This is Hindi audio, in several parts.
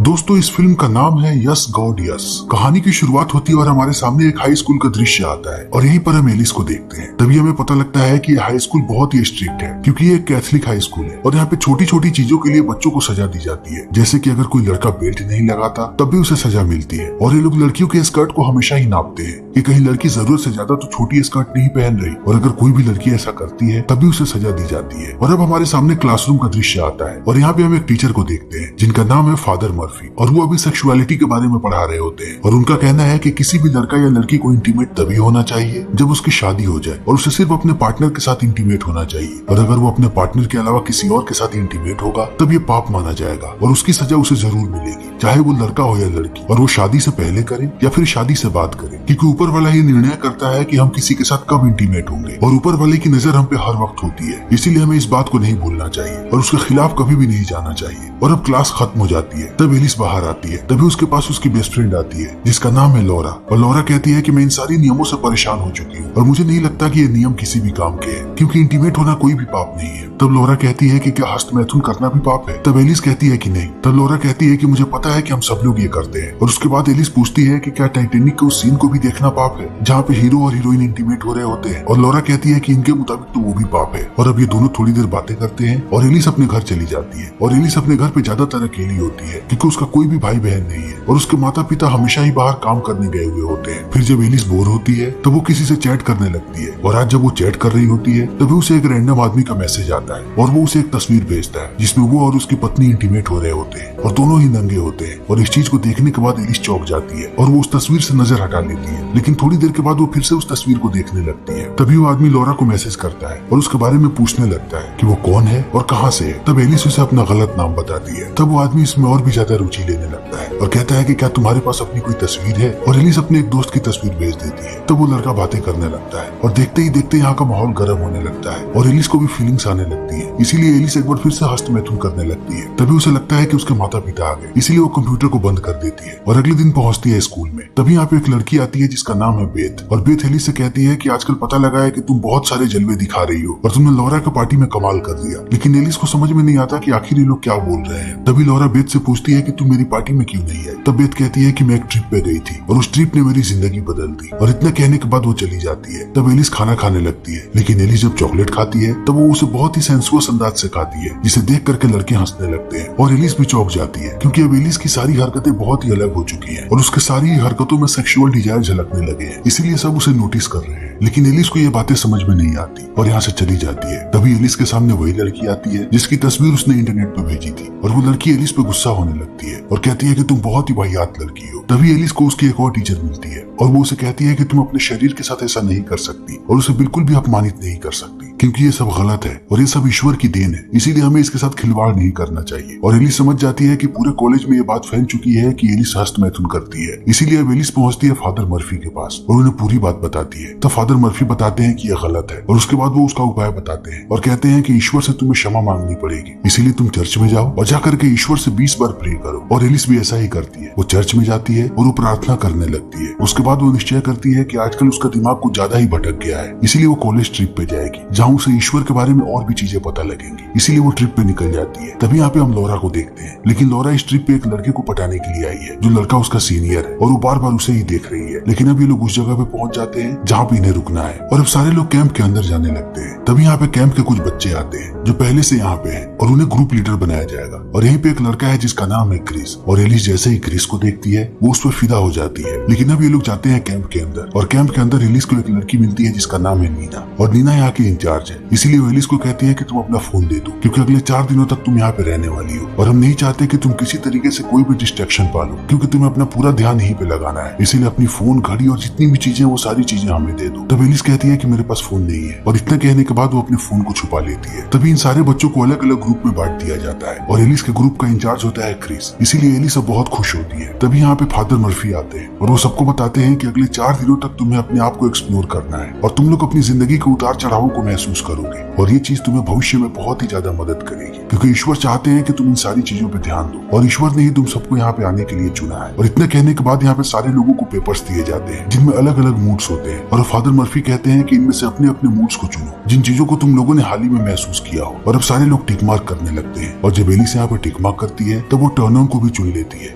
दोस्तों इस फिल्म का नाम है यस गॉड यस। कहानी की शुरुआत होती है और हमारे सामने एक हाई स्कूल का दृश्य आता है और यहीं पर हम एलिस को देखते हैं। तभी हमें पता लगता है कि हाई स्कूल बहुत ही स्ट्रिक्ट है क्योंकि ये एक कैथलिक हाई स्कूल है और यहाँ पे छोटी छोटी चीजों के लिए बच्चों को सजा दी जाती है। जैसे कि अगर कोई लड़का बेल्ट नहीं लगाता तब भी उसे सजा मिलती है और ये लोग लड़कियों के स्कर्ट को हमेशा ही नापते हैं कि कहीं लड़की जरूरत से ज्यादा तो छोटी स्कर्ट नहीं पहन रही, और अगर कोई भी लड़की ऐसा करती है तब भी उसे सजा दी जाती है। और अब हमारे सामने क्लासरूम का दृश्य आता है और यहाँ पे हम एक टीचर को देखते हैं जिनका नाम है फादर मर्फी, और वो अभी सेक्सुअलिटी के बारे में पढ़ा रहे होते हैं। और उनका कहना है कि किसी भी लड़का या लड़की को इंटीमेट तभी होना चाहिए जब उसकी शादी हो जाए और उसे सिर्फ अपने पार्टनर के साथ इंटीमेट होना चाहिए, और अगर वो अपने पार्टनर के अलावा किसी और के साथ इंटीमेट होगा तब ये पाप माना जाएगा और उसकी सजा उसे जरूर मिलेगी, चाहे वो लड़का हो या लड़की, और वो शादी से पहले करे या फिर शादी से बाद करे, क्योंकि ऊपर वाला ये निर्णय करता है कि हम किसी के साथ कब इंटीमेट होंगे और ऊपर वाले की नजर हम पे हर वक्त होती है। इसीलिए हमें इस बात को नहीं भूलना चाहिए और उसके खिलाफ कभी भी नहीं जाना चाहिए। और अब क्लास खत्म हो जाती है तब एलिस बाहर आती है। तभी उसके पास उसकी बेस्ट फ्रेंड आती है जिसका नाम है लॉरा, और लॉरा कहती है कि मैं इन सारी नियमों से परेशान हो चुकी हूँ और मुझे नहीं लगता कि ये नियम किसी भी काम के हैं क्योंकि इंटीमेट होना कोई भी पाप नहीं है। तब लॉरा कहती है कि क्या हस्तमैथुन करना भी पाप है? तब एलिस कहती है कि नहीं। तब लॉरा कहती है कि मुझे पता है कि हम सब लोग ये करते हैं। और उसके बाद एलिस पूछती है कि क्या टाइटैनिक के उस सीन को भी देखना पाप है जहाँ पे हीरो और हीरोइन इंटीमेट हो रहे होते हैं? और लॉरा कहती है कि इनके मुताबिक तो वो भी पाप है। और अब ये दोनों थोड़ी देर बातें करते हैं और एलिस अपने घर चली जाती है। और एलिस अपने घर पे ज्यादातर अकेली होती है क्योंकि उसका कोई भी भाई बहन नहीं है और उसके माता पिता हमेशा ही बाहर काम करने गए हुए होते हैं। फिर जब एलिस बोर होती है तब वो किसी से चैट करने लगती है, और आज जब वो चैट कर रही होती है तभी उसे एक रैंडम आदमी का मैसेज आता है और वो उसे एक तस्वीर भेजता है जिसमें वो और उसकी पत्नी इंटीमेट हो रहे होते हैं और दोनों ही नंगे होते हैं। और इस चीज को देखने के बाद एलिस चौंक जाती है और वो उस तस्वीर से नजर हटा लेती है, लेकिन थोड़ी देर के बाद वो फिर से उस तस्वीर को देखने लगती है। तभी वो आदमी लॉरा को मैसेज करता है और उसके बारे में पूछने लगता है कि वो कौन है और कहाँ से है। तब एलिस उसे अपना गलत नाम बताती है। तब वो आदमी इसमें और भी ज्यादा रुचि लेने लगता है और कहता है कि क्या तुम्हारे पास अपनी कोई तस्वीर है? और एलिस अपने एक दोस्त की तस्वीर भेज देती है। तब वो लड़का बातें करने लगता है और देखते ही देखते यहाँ का माहौल गर्म होने लगता है और एलिस को भी फीलिंग्स आने लगती है। इसीलिए एलिस एक बार फिर से हस्तमैथुन करने लगती है। तभी उसे लगता है कि उसके माता पिता आ गए, इसीलिए वो कंप्यूटर को बंद कर देती है और अगले दिन पहुंचती है स्कूल में। तभी यहाँ पे एक लड़की आती है जिसका नाम है बेथ, और बेथ एलिस से कहती है कि आजकल पता लगा है कि तुम बहुत सारे जलवे दिखा रही हो और तुमने लॉरा के पार्टी में कमाल कर दिया। लेकिन एलिस को समझ में नहीं आता कि आखिर ये लोग क्या बोल रहे हैं। तभी लॉरा बेथ से पूछती है कि तुम मेरी पार्टी में क्यों नहीं आई? तब बेथ कहती है कि मैं एक ट्रिप पे गई थी और उस ट्रिप ने मेरी जिंदगी बदल दी। और इतना कहने के बाद वो चली जाती है। तब एलिस खाना खाने लगती है, लेकिन एलिस जब चॉकलेट खाती है तब वो उसे बहुत ही सेंसुअस अंदाज से खाती है जिसे देख करके लड़के हंसने लगते हैं और एलिस भी चौंक जाती है क्योंकि अब एलिस की सारी हरकतें बहुत ही अलग हो चुकी हैं और उसके सारी हरकतों में सेक्सुअल डिजायर झलकने लगे हैं, इसीलिए सब उसे नोटिस कर रहे हैं। लेकिन एलिस को ये बातें समझ में नहीं आती और यहाँ से चली जाती है। तभी एलिस के सामने वही लड़की आती है जिसकी तस्वीर उसने इंटरनेट पे भेजी थी, और वो लड़की एलिस पे गुस्सा होने लगती है और कहती है कि तुम बहुत ही वाहियात लड़की हो। तभी एलिस को उसकी एक और टीचर मिलती है और वो उसे कहती है कि तुम अपने शरीर के साथ ऐसा नहीं कर सकती और उसे बिल्कुल भी अपमानित नहीं कर सकती क्योंकि ये सब गलत है और ये सब ईश्वर की देन है, इसीलिए हमें इसके साथ खिलवाड़ नहीं करना चाहिए। और एलिस समझ जाती है कि पूरे कॉलेज में ये बात फैल चुकी है कि एलिस हस्तमैथुन करती है, इसीलिए अब एलिस पहुंचती है फादर मर्फी के पास और उन्हें पूरी बात बताती है। तो फादर मर्फी बताते हैं कि यह गलत है और उसके बाद वो उसका उपाय बताते हैं और कहते हैं कि ईश्वर से तुम्हें क्षमा मांगनी पड़ेगी, इसीलिए तुम चर्च में जाओ और जाकर के ईश्वर से 20 बार प्रे करो। और एलिस भी ऐसा ही करती है, वो चर्च में जाती है और वो प्रार्थना करने लगती है। उसके बाद वो निश्चय करती है कि आजकल उसका दिमाग कुछ ज्यादा ही भटक गया है, इसीलिए वो कॉलेज ट्रिप पे जाएगी जहाँ उसे ईश्वर के बारे में और भी चीजें पता लगेंगी, इसीलिए वो ट्रिप पे निकल जाती है। तभी यहाँ पे हम लॉरा को देखते हैं, लेकिन लॉरा इस ट्रिप पे एक लड़के को पटाने के लिए आई है जो लड़का उसका सीनियर है और वो बार बार उसे ही देख रही है। लेकिन अब ये लोग उस जगह पे पहुंच जाते हैं जहाँ पे इन्हें रुकना है और अब सारे लोग कैंप के अंदर जाने लगते हैं। तभी यहाँ पे कैंप के कुछ बच्चे आते हैं जो पहले से यहाँ पे हैं और उन्हें ग्रुप लीडर बनाया जाएगा। और यहीं पे एक लड़का है जिसका नाम है क्रिस, और एलिस जैसे ही क्रिस को देखती है वो उस पर फिदा हो जाती है। लेकिन अब ये लोग जाते हैं कैंप के अंदर और कैंप के अंदर एलिस को एक लड़की मिलती है जिसका नाम है नीना, और नीना यहाँ की इंचार्ज है, इसीलिए वो एलिस को कहती है कि तुम अपना फोन दे दो क्योंकि अगले 4 दिनों तक तुम यहाँ पे रहने वाली हो और हम नहीं चाहते कि तुम किसी तरीके से कोई भी डिस्ट्रैक्शन पालो क्योंकि तुम्हें अपना पूरा ध्यान यहीं पे लगाना है, इसीलिए अपनी फोन, घड़ी और जितनी भी चीजें वो सारी चीजें हमें दे दो। तब एलिस कहती है कि मेरे पास फोन नहीं है, और इतना कहने के बाद वो अपने फोन को छुपा लेती है। तभी इन सारे बच्चों को अलग अलग ग्रुप में बांट दिया जाता है और एलिस के ग्रुप का इंचार्ज होता है क्रिस, इसीलिए एलिस अब बहुत खुश होती है। तभी यहाँ पे फादर मर्फी आते हैं और वो सबको बताते हैं कि अगले 4 दिनों तक तुम्हें अपने आप को एक्सप्लोर करना है और तुम लोग अपनी जिंदगी के उतार चढ़ावों को महसूस करोगे और ये चीज तुम्हें भविष्य में बहुत ही ज्यादा मदद करेगी, क्योंकि ईश्वर चाहते हैं कि तुम इन सारी चीजों पे ध्यान दो और ईश्वर ने ही तुम सबको यहाँ पे आने के लिए चुना है। और इतना कहने के बाद यहाँ पे सारे लोगों को पेपर्स दिए जाते हैं जिनमें अलग अलग मूड्स होते हैं और फादर मर्फी कहते हैं कि इनमें से अपने अपने मूड्स को चुनो जिन चीजों को तुम लोगों ने हाल ही में महसूस किया हो। और अब सारे लोग टिक मार्क करने लगते हैं और जब एलिस यहाँ पे टिक मार्क करती है तब वो टर्न ऑन को भी चुन लेती है,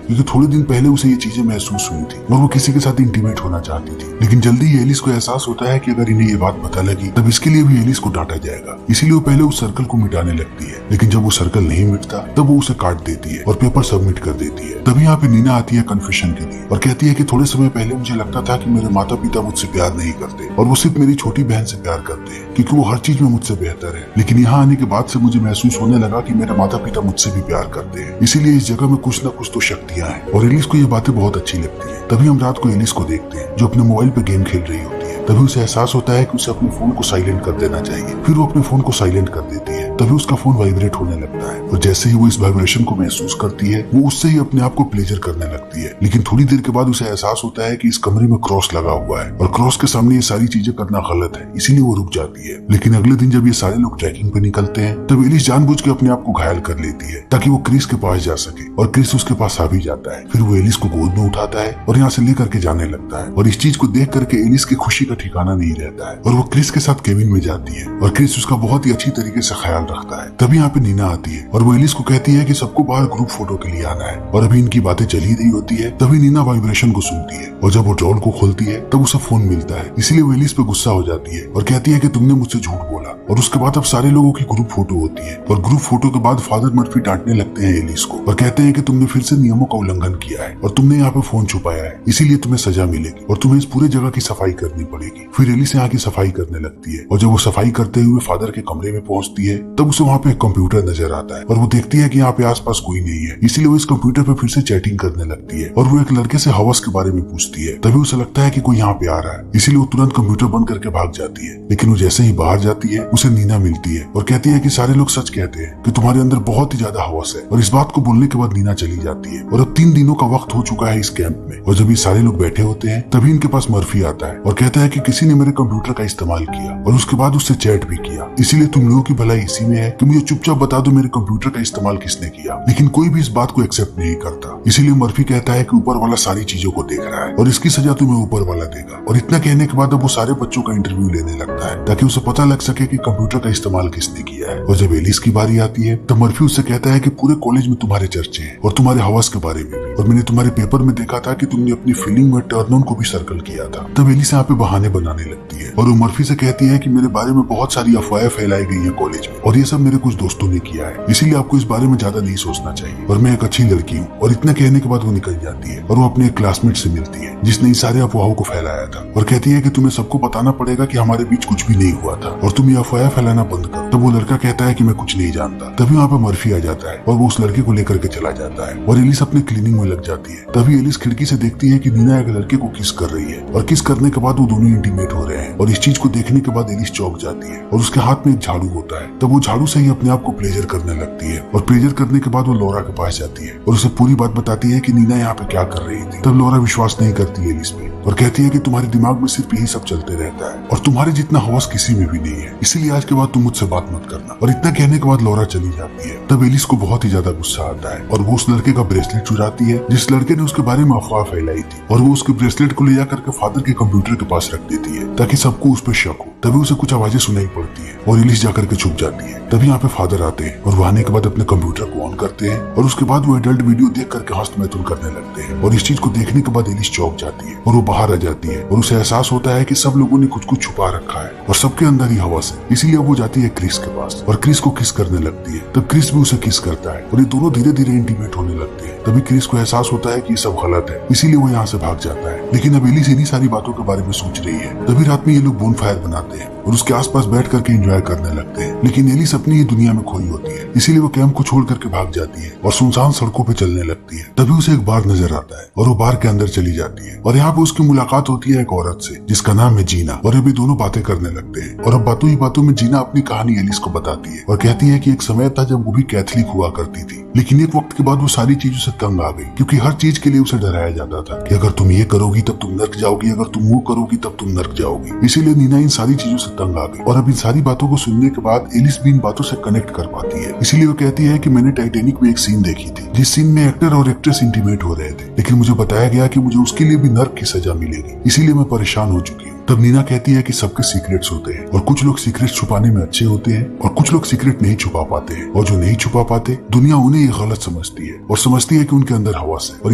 क्योंकि थोड़े दिन पहले उसे ये चीजें महसूस हुई थी और वो किसी के साथ इंटीमेट होना चाहती थी। लेकिन जल्दी ही एलिस को एहसास होता है कि अगर इन्हें ये बात पता लगी तब इसके लिए भी एलिस को डांटा जाएगा, इसीलिए वो पहले उस सर्कल को मिटाने लगती है। लेकिन जब वो सर्कल नहीं मिटता तब वो उसे काट देती है और पेपर सबमिट कर देती है। तभी यहाँ पे नीना आती है कन्फेशन के लिए और कहती है कि थोड़े समय पहले मुझे लगता था कि मेरे माता पिता मुझसे प्यार नहीं करते और वो सिर्फ मेरी छोटी बहन से प्यार करते हैं क्योंकि वो हर चीज में मुझसे बेहतर है। लेकिन यहाँ आने के बाद से मुझे महसूस होने लगा कि मेरे माता पिता मुझसे भी प्यार करते हैं, इसीलिए इस जगह में कुछ न कुछ तो शक्तियाँ हैं। और एलिस को ये बातें बहुत अच्छी लगती है। तभी हम रात को एलिस को देखते हैं जो अपने मोबाइल पे गेम खेल रही होती है। तभी उसे एहसास होता है कि उसे अपने फोन को साइलेंट कर देना चाहिए। फिर वो अपने फोन को साइलेंट कर देती है। तभी उसका फोन वाइब्रेट होने लगता है और जैसे ही वो इस वाइब्रेशन को महसूस करती है वो उससे ही अपने आप को प्लेजर करने लगती है। लेकिन थोड़ी देर के बाद उसे एहसास होता है कि इस कमरे में क्रॉस लगा हुआ है और क्रॉस के सामने ये सारी चीजें करना गलत है, इसीलिए वो रुक जाती है। लेकिन अगले दिन जब ये सारे लोग ट्रैकिंग पे निकलते हैं तब एलिस जानबूझ के अपने आप को घायल कर लेती है ताकि वो क्रिस के पास जा सके और क्रिस उसके पास आ भी जाता है। फिर वो एलिस को गोद में उठाता है और यहाँ से लेकर के जाने लगता है और इस चीज को देख करके एलिस की खुशी का ठिकाना नहीं रहता है और वो क्रिस के साथ केविन में जाती है और क्रिस उसका बहुत ही अच्छी तरीके से ख्याल रखता है। तभी यहाँ पे नीना आती है और वो एलिस को कहती है कि सबको बाहर ग्रुप फोटो के लिए आना है और अभी इनकी बातें चल ही रही होती है। तभी नीना वाइब्रेशन को सुनती है और जब वो ड्रॉल को खोलती है तब उसे फोन मिलता है, इसीलिए वो एलिस पे गुस्सा हो जाती है और कहती है कि तुमने मुझसे झूठ बोला। और उसके बाद अब सारे लोगों की ग्रुप फोटो होती है और ग्रुप फोटो के बाद फादर मर्फी डांटने लगते हैं एलिस को और कहते हैं कि तुमने फिर से नियमों का उल्लंघन किया है और तुमने यहाँ पे फोन छुपाया है, इसीलिए तुम्हें सजा मिलेगी और तुम्हें इस पूरे जगह की सफाई करनी पड़ेगी। फिर एलिस यहाँ की सफाई करने लगती है और जब वो सफाई करते हुए फादर के कमरे में पहुंचती है तब उसे वहाँ पे एक कंप्यूटर नजर आता है और वो देखती है कि यहाँ पे आसपास कोई नहीं है, इसलिए वो इस कंप्यूटर पे फिर से चैटिंग करने लगती है और वो एक लड़के से हवस के बारे में पूछती है। तभी उसे लगता है कि कोई यहाँ पे आ रहा है, इसीलिए वो तुरंत कंप्यूटर बंद करके भाग जाती है। लेकिन वो जैसे ही बाहर जाती है उसे नीना मिलती है और कहती है कि सारे लोग सच कहते हैं कि तुम्हारे अंदर बहुत ही ज्यादा हवस है। और इस बात को बोलने के बाद नीना चली जाती है और अब 3 दिनों का वक्त हो चुका है इस कैंप में। और जब ये सारे लोग बैठे होते हैं तभी इनके पास मर्फी आता है और कहता है कि किसी ने मेरे कंप्यूटर का इस्तेमाल किया और उसके बाद उससे चैट भी किया, इसीलिए तुम लोगों की भलाई इसी में है कि मुझे चुपचाप बता दो मेरे कंप्यूटर का इस्तेमाल किसने किया। लेकिन कोई भी इस बात को एक्सेप्ट नहीं करता, इसीलिए मर्फी कहता है कि ऊपर वाला सारी चीजों को देख रहा है और इसकी सजा तुम्हें ऊपर वाला देगा। और इतना कहने के बाद अब वो सारे बच्चों का इंटरव्यू लेने लगता है ताकि उसे पता लग सके कि कंप्यूटर का इस्तेमाल किसने किया है। और जब एलिस की बारी आती है तब मर्फी उससे कहता है कि पूरे कॉलेज में तुम्हारे चर्चे हैं और तुम्हारे हवस के बारे में भी, और मैंने तुम्हारे पेपर में देखा था कि तुमने अपनी फीलिंग में टर्न ऑन को भी सर्कल किया था। तब एलिस यहाँ पे बहाने बनाने लगती है और वो मर्फी से कहती है कि मेरे बारे में बहुत सारी अफवाहें फैलाई गई है कॉलेज में और ये सब मेरे कुछ दोस्तों ने किया है, इसीलिए आपको इस बारे में ज्यादा नहीं सोचना चाहिए और मैं एक अच्छी लड़की हूँ। और इतना कहने के बाद वो निकल जाती है और वो अपने एक क्लासमेट से मिलती है जिसने इन सारे अफवाहों को फैलाया था और कहती है कि तुम्हें सबको बताना पड़ेगा कि हमारे बीच कुछ भी नहीं हुआ था और तुम ये अफवाह फैलाना बंद करो। तब वो लड़का कहता है कि मैं कुछ नहीं जानता। तभी वहाँ पे मर्फी आ जाता है और वो उस लड़के को लेकर के चला जाता है और एलिस अपने क्लीनिंग में लग जाती है। तभी एलिस खिड़की से देखती है कि नीना एक लड़के को किस कर रही है और किस करने के बाद वो दोनों इंटीमेट हो रहे हैं और इस चीज को देखने के बाद एलिस चौंक जाती है और उसके हाथ में एक झाड़ू होता है। तब वो झाड़ू से ही अपने आप को प्लेजर करने लगती है और प्लेजर करने के बाद वो लौरा के पास जाती है और उसे पूरी बात बताती है कि नीना यहाँ पे क्या कर रही थी। तब लौरा विश्वास नहीं करती एलिस पे और कहती है कि तुम्हारे दिमाग में सिर्फ यही सब चलते रहता है और तुम्हारे जितना हवस किसी में भी नहीं है, इसीलिए आज के बाद तुम मुझसे बात मत करना। और इतना कहने के बाद लौरा चली जाती है। तब एलिस को बहुत ही ज्यादा गुस्सा आता है और वो उस लड़के का ब्रेसलेट चुराती है जिस लड़के ने उसके बारे में अफवाह फैलाई थी और वो उसके ब्रेसलेट को ले जाकर के फादर के कंप्यूटर के पास रख देती है ताकि सबको उस पर शक हो। तभी उसे कुछ आवाजें सुनाई पड़ती है और एलिस जाकर के छुप जाती है। तभी यहाँ पे फादर आते हैं और वो आने के बाद अपने कंप्यूटर को ऑन करते हैं और उसके बाद वो एडल्ट वीडियो देख करके हस्तमैथुन करने लगते हैं और इस चीज को देखने के बाद एलिस चौंक जाती है और वो बाहर आ जाती है और उसे एहसास होता है कि सब लोगों ने कुछ कुछ छुपा रखा है और सबके अंदर ही हवस है, इसीलिए वो जाती है क्रिस के पास और क्रिस को किस करने लगती है। तब क्रिस भी उसे किस करता है और ये दोनों धीरे धीरे इंटीमेट होने लगते हैं। तभी क्रिस को एहसास होता है कि ये सब गलत है, इसीलिए वो यहाँ से भाग जाता है। लेकिन अब एलिस इन्हीं सारी बातों के बारे में सोच रही है। तभी रात में ये लोग बोनफायर बनाते हैं और उसके आसपास बैठ करके एंजॉय करने लगते हैं। लेकिन एलिस अपनी ही दुनिया में खोई होती है, इसीलिए वो कैंप को छोड़ करके भाग जाती है और सुनसान सड़कों पे चलने लगती है। तभी उसे एक बार नजर आता है और वो बार के अंदर चली जाती है और यहाँ पे उसकी मुलाकात होती है एक औरत से जिसका नाम है जीना। और अभी दोनों बातें करने लगते हैं और अब बातों ही बातों में जीना अपनी कहानी एलिस को बताती है और कहती है कि एक समय था जब वो भी कैथलिक हुआ करती थी, लेकिन एक वक्त के बाद वो सारी चीजों से तंग आ गई क्योंकि हर चीज के लिए उसे डराया जाता था कि अगर तुम ये करोगी तब तुम नर्क जाओगी, अगर तुम वो करोगी तब तुम नर्क जाओगी। इसीलिए नीना इन सारी चीजों से तंग आ गई और अब इन सारी बातों को सुनने के बाद एलिस भी इन बातों से कनेक्ट कर पाती है। इसीलिए वो कहती है कि मैंने टाइटैनिक में एक सीन देखी थी जिस सीन में एक्टर और एक्ट्रेस इंटीमेट हो रहे थे, लेकिन मुझे बताया गया कि मुझे उसके लिए भी नर्क की सजा मिलेगी, इसीलिए मैं परेशान हो चुकी हूँ। तब नीना कहती है कि सबके सीक्रेट्स होते हैं और कुछ लोग सीक्रेट्स छुपाने में अच्छे होते हैं और कुछ लोग सीक्रेट नहीं छुपा पाते हैं, और जो नहीं छुपा पाते दुनिया उन्हें ये गलत समझती है और समझती है कि उनके अंदर हवस है। और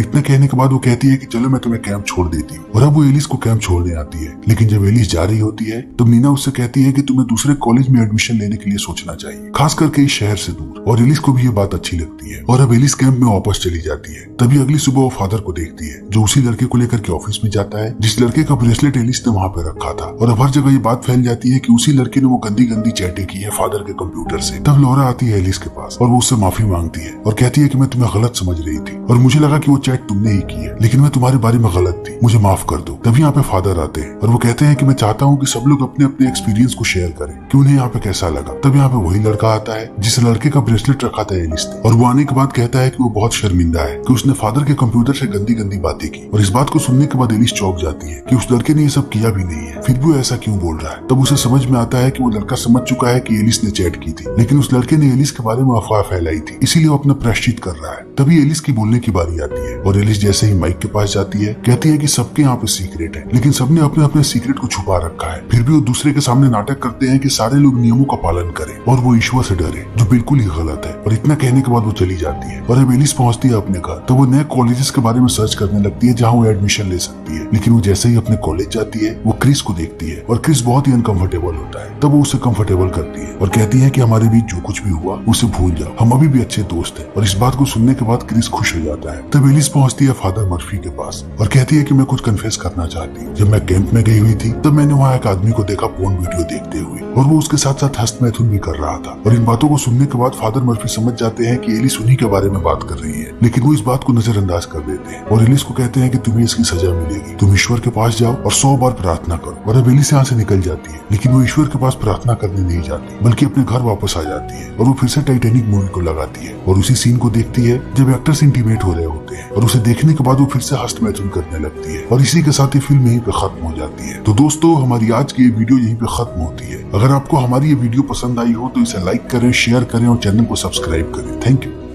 इतना कहने के बाद वो कहती है कि चलो मैं तुम्हें कैंप छोड़ देती हूँ। और अब वो एलिस को कैंप छोड़ने आती है, लेकिन जब एलिस जा रही होती है तब नीना उससे कहती है कि तुम्हें दूसरे कॉलेज में एडमिशन लेने के लिए सोचना चाहिए, खास करके इस शहर से दूर। और एलिस को भी ये बात अच्छी लगती है और अब एलिस कैंप में वापस चली जाती है। तभी अगली सुबह वो फादर को देखती है जो उसी लड़के को लेकर के ऑफिस में जाता है जिस लड़के का ब्रेसलेट एलिस ने वहाँ पे रखा था। और अब हर जगह ये बात फैल जाती है कि उसी लड़के ने वो गंदी गंदी चैटें की है फादर के कंप्यूटर से। तब लॉरा आती है एलिस के पास और वो उससे माफी मांगती है और कहती है कि मैं तुम्हें गलत समझ रही थी और मुझे लगा कि वो चैट तुमने ही की है, लेकिन मैं तुम्हारे बारे में गलत थी, मुझे माफ कर दो। तभी यहाँ पे फादर आते हैं और वो कहते हैं कि मैं चाहता हूँ कि सब लोग अपने अपने एक्सपीरियंस को शेयर करें कि उन्हें यहाँ पे कैसा लगा। तब यहाँ पे वही लड़का आता है जिस लड़के का ब्रेसलेट रखा था एलिस ने, और वो आने के बाद कहता है कि वो बहुत शर्मिंदा है कि उसने फादर के कंप्यूटर से गंदी गंदी बातें की। और इस बात को सुनने के बाद एलिस चौंक जाती है कि उस लड़के ने ये सब किया भी नहीं है, फिर भी वो ऐसा क्यों बोल रहा है। तब उसे समझ में आता है कि वो लड़का समझ चुका है कि एलिस ने चैट की थी, लेकिन उस लड़के ने एलिस के बारे में अफवाह फैलाई थी, इसीलिए वो अपना प्रायश्चित कर रहा है। तभी एलिस की बोलने की बारी आती है और एलिस जैसे ही माइक के पास जाती है कहती है कि सबके यहाँ पे सीक्रेट है, लेकिन सबने अपने अपने सीक्रेट को छुपा रखा है, फिर भी वो दूसरे के सामने नाटक करते हैं कि सारे लोग नियमों का पालन करें और वो ईश्वर से डरे, जो बिल्कुल ही गलत है। और इतना कहने के बाद वो चली जाती है और अब एलिस पहुंचती है अपने घर। तो वो नए कॉलेजेस के बारे में सर्च करने लगती है जहाँ वो एडमिशन ले सकती है, लेकिन वो जैसे ही अपने कॉलेज जाती है वो क्रिस को देखती है और क्रिस बहुत ही अनकंफर्टेबल होता है। तब वो उसे कंफर्टेबल करती है और कहती है कि हमारे बीच जो कुछ भी हुआ उसे भूल जाओ, हम अभी भी अच्छे दोस्त हैं। और इस बात को सुनने के बाद क्रिस खुश हो जाता है। तब एलिस पहुंचती है फादर मर्फी के पास और कहती है कि मैं कुछ कन्फेस करना चाहती हूँ। जब मैं कैंप में गई हुई थी तब मैंने वहाँ एक आदमी को देखा पोर्न वीडियो देखते हुए और वो उसके साथ साथ हस्तमैथुन भी कर रहा था। और इन बातों को सुनने के बाद फादर मर्फी समझ जाते हैं कि एलिस उन्हीं के बारे में बात कर रही है, लेकिन वो इस बात को नजरअंदाज कर देते हैं और एलिस को कहते हैं कि तुम्हें इसकी सजा मिलेगी, तुम ईश्वर के पास जाओ और 100 बार प्रार्थना करो। और अब एलिस यहाँ से निकल जाती है, लेकिन वो ईश्वर के पास प्रार्थना करने नहीं जाती बल्कि अपने घर वापस आ जाती है और वो फिर से टाइटैनिक मूवी को लगाती है और उसी सीन को देखती है जब एक्टर्स इंटीमेट हो रहे होते हैं और उसे देखने के बाद वो फिर से हस्तमैथुन करने लगती है और इसी के साथ ही फिल्म यहीं पे खत्म हो जाती है। तो दोस्तों हमारी आज की ये वीडियो यहीं पे खत्म होती है। अगर आपको हमारी ये वीडियो पसंद आई हो तो इसे लाइक करें, शेयर करें और चैनल को सब्सक्राइब करें। Thank you.